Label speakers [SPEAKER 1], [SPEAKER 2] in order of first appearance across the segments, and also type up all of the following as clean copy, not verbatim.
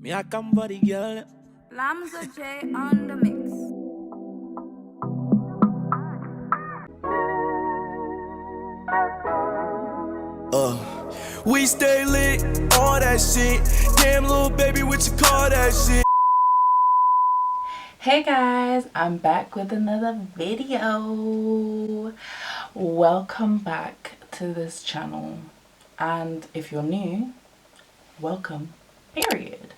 [SPEAKER 1] Me I come for the girl.
[SPEAKER 2] Lamza J on the mix.
[SPEAKER 1] We stay lit, all that shit. Damn little baby, what you call that shit?
[SPEAKER 3] Hey guys, I'm back with another video. Welcome back to this channel, and if you're new, welcome, period.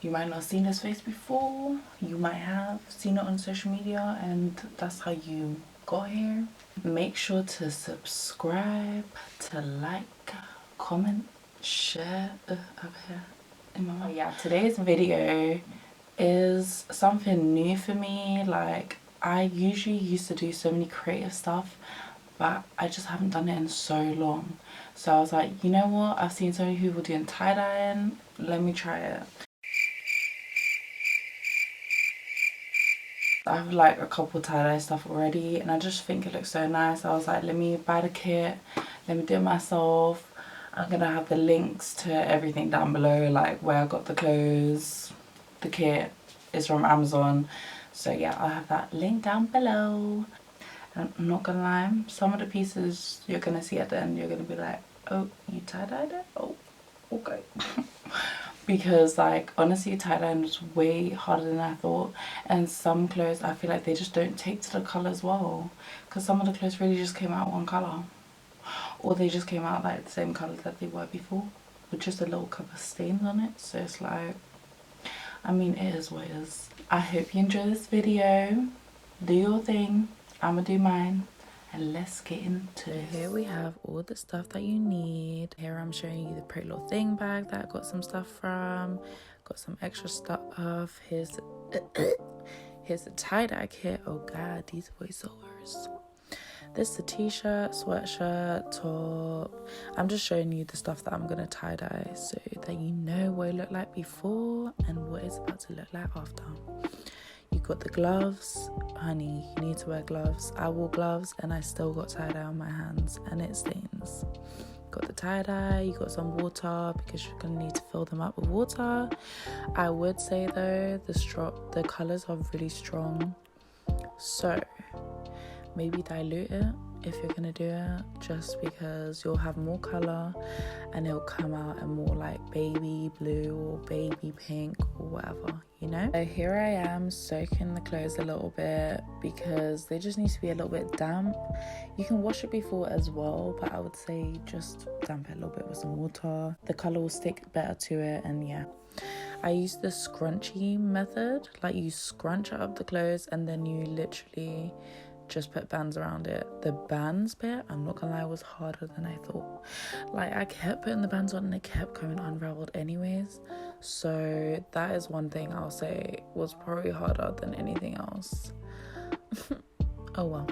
[SPEAKER 3] You might not have seen this face before, you might have seen it on social media and that's how you got here. Make sure to subscribe, to like, comment, share over here in my mouth. Yeah, today's video is something new for me. Like, I usually used to do so many creative stuff, but I just haven't done it in so long. So I was like, you know what, I've seen so many people doing tie-dyeing, let me try it. I have like a couple tie-dye stuff already and I just think it looks so nice. I was like, let me buy the kit, let me do it myself. I'm gonna have the links to everything down below, like where I got the clothes. The kit is from Amazon, so yeah, I'll have that link down below. And I'm not gonna lie, some of the pieces you're gonna see at the end, you're gonna be like, oh, you tie-dyed it? Oh, okay. Because like honestly, tie-dyeing was way harder than I thought, and some clothes I feel like they just don't take to the colour as well, because some of the clothes really just came out one colour, or they just came out like the same colour that they were before with just a little couple of stains on it. So it's like, I mean, it is what it is. I hope you enjoy this video. Do your thing, I'ma do mine, and let's get into it. Here we have all the stuff that you need. Here I'm showing you the Pretty Little Thing bag that I got some stuff from. Got some extra stuff. Here's the tie-dye kit. Oh god, these voiceovers. This is a t-shirt, sweatshirt, top. I'm just showing you the stuff that I'm gonna tie-dye so that you know what it looked like before and what it's about to look like after. You got the gloves. Honey, you need to wear gloves. I wore gloves and I still got tie-dye on my hands and it stains. Got the tie-dye, you got some water because you're gonna need to fill them up with water. I would say though, the colours are really strong, so maybe dilute it if you're gonna do it, just because you'll have more colour and it'll come out in more like baby blue or baby pink or whatever, you know. So here I am soaking the clothes a little bit because they just need to be a little bit damp. You can wash it before as well, but I would say just damp it a little bit with some water. The colour will stick better to it, and yeah. I use the scrunchy method, like you scrunch up the clothes and then you literally just put bands around it. The bands bit, I'm not gonna lie, was harder than I thought. Like, I kept putting the bands on and it kept coming unraveled anyways. So that is one thing I'll say was probably harder than anything else. Oh well.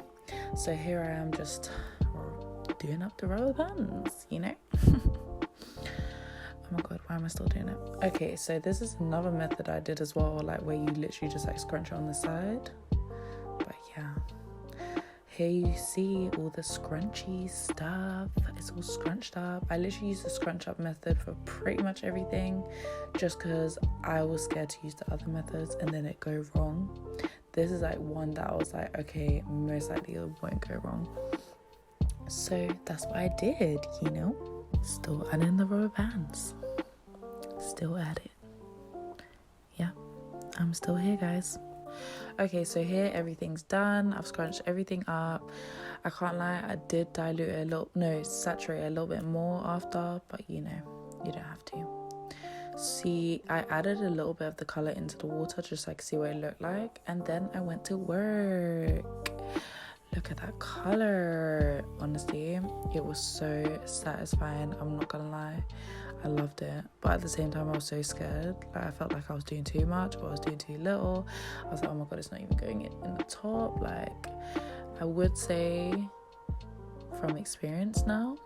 [SPEAKER 3] So here I am just doing up the rubber bands, you know. Oh my god, why am I still doing it? Okay, so this is another method I did as well, like where you literally just like scrunch it on the side. But yeah, here you see all the scrunchy stuff. It's all scrunched up. I literally use the scrunch up method for pretty much everything, just because I was scared to use the other methods and then it go wrong. This is like one that I was like, okay, most likely it won't go wrong. So that's what I did, you know. Still adding the rubber bands. Still at it. Yeah, I'm still here, guys. Okay, so here everything's done. I've scrunched everything up. I can't lie, I did saturate a little bit more after, but you know, you don't have to. See, I added a little bit of the colour into the water just so I could see what it looked like, and then I went to work. Look at that colour. Honestly, it was so satisfying. I'm not gonna lie, I loved it, but at the same time I was so scared. Like, I felt like I was doing too much or I was doing too little. I was like, oh my god, it's not even going in the top. Like, I would say from experience now,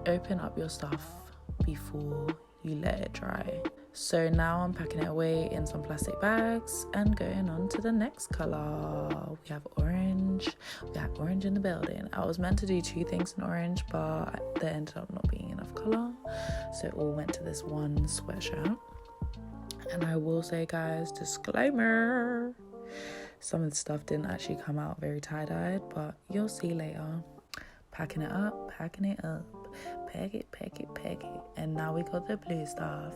[SPEAKER 3] open up your stuff before you let it dry. So now I'm packing it away in some plastic bags and going on to the next colour. We have orange. We have orange in the building. I was meant to do 2 things in orange, but there ended up not being enough colour. So it all went to this one sweatshirt. And I will say, guys, disclaimer, some of the stuff didn't actually come out very tie-dyed, but you'll see later. Packing it up, pack it. And now we got the blue stuff.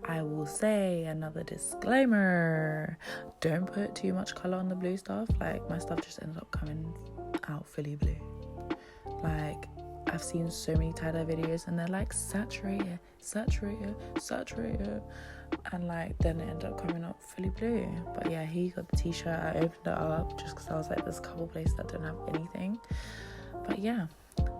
[SPEAKER 3] I will say another disclaimer, don't put too much color on the blue stuff. Like, my stuff just ended up coming out fully blue. Like, I've seen so many tie-dye videos and they're like, saturate it, and like then it ended up coming up fully blue. But yeah, he got the t-shirt. I opened it up just because I was like, there's a couple places that don't have anything. But yeah,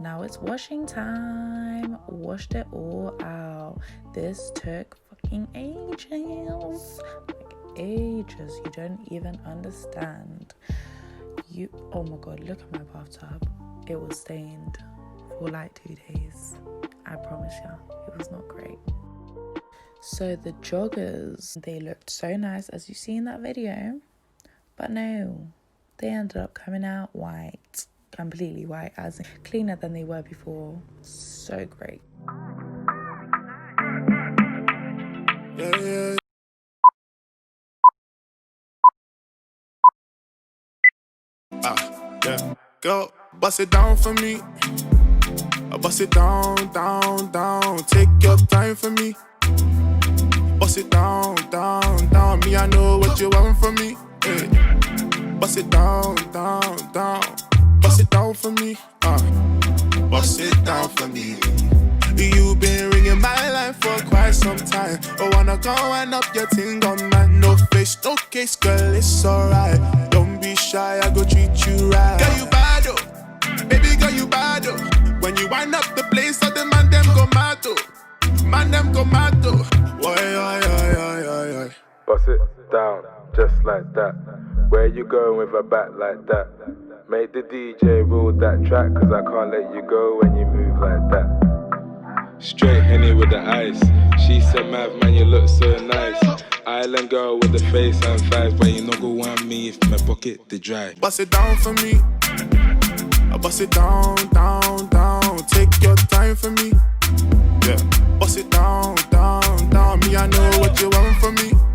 [SPEAKER 3] now it's washing time. Washed it all out. This took fucking ages. Like, ages. You don't even understand. Oh my god, look at my bathtub. It was stained for like 2 days. I promise you, it was not great. So the joggers, they looked so nice as you see in that video, but no, they ended up coming out white, completely white, as in cleaner than they were before. So great.
[SPEAKER 1] Yeah. Yeah. Go, bust it down for me. Bust it down. Take your time for me. Bust it down. Me, I know what you want from me. Hey. Bust it down. Bust it down for me. Bust it down for me. You've been ringing my line for quite some time. I wanna go and up your thing on man. No face, no case, girl, it's alright. Don't be shy, I go treat you right. Girl, you bad oh, baby girl, you bad oh. When you wind up the place, so the man them go mad oh. Man them go mad oh. Why.
[SPEAKER 4] Bust it down, just like that. Where you going with a back like that? Make the DJ rule that track, cause I can't let you go when you move like that. Straight Henny with the ice. She said, Mav, man, you look so nice. Island girl with the face and thighs, but you not go want me if my pocket they dry.
[SPEAKER 1] Bust it down for me. I bust it down. Take your time for me. Yeah. Bust it down. Me, I know what you want from me.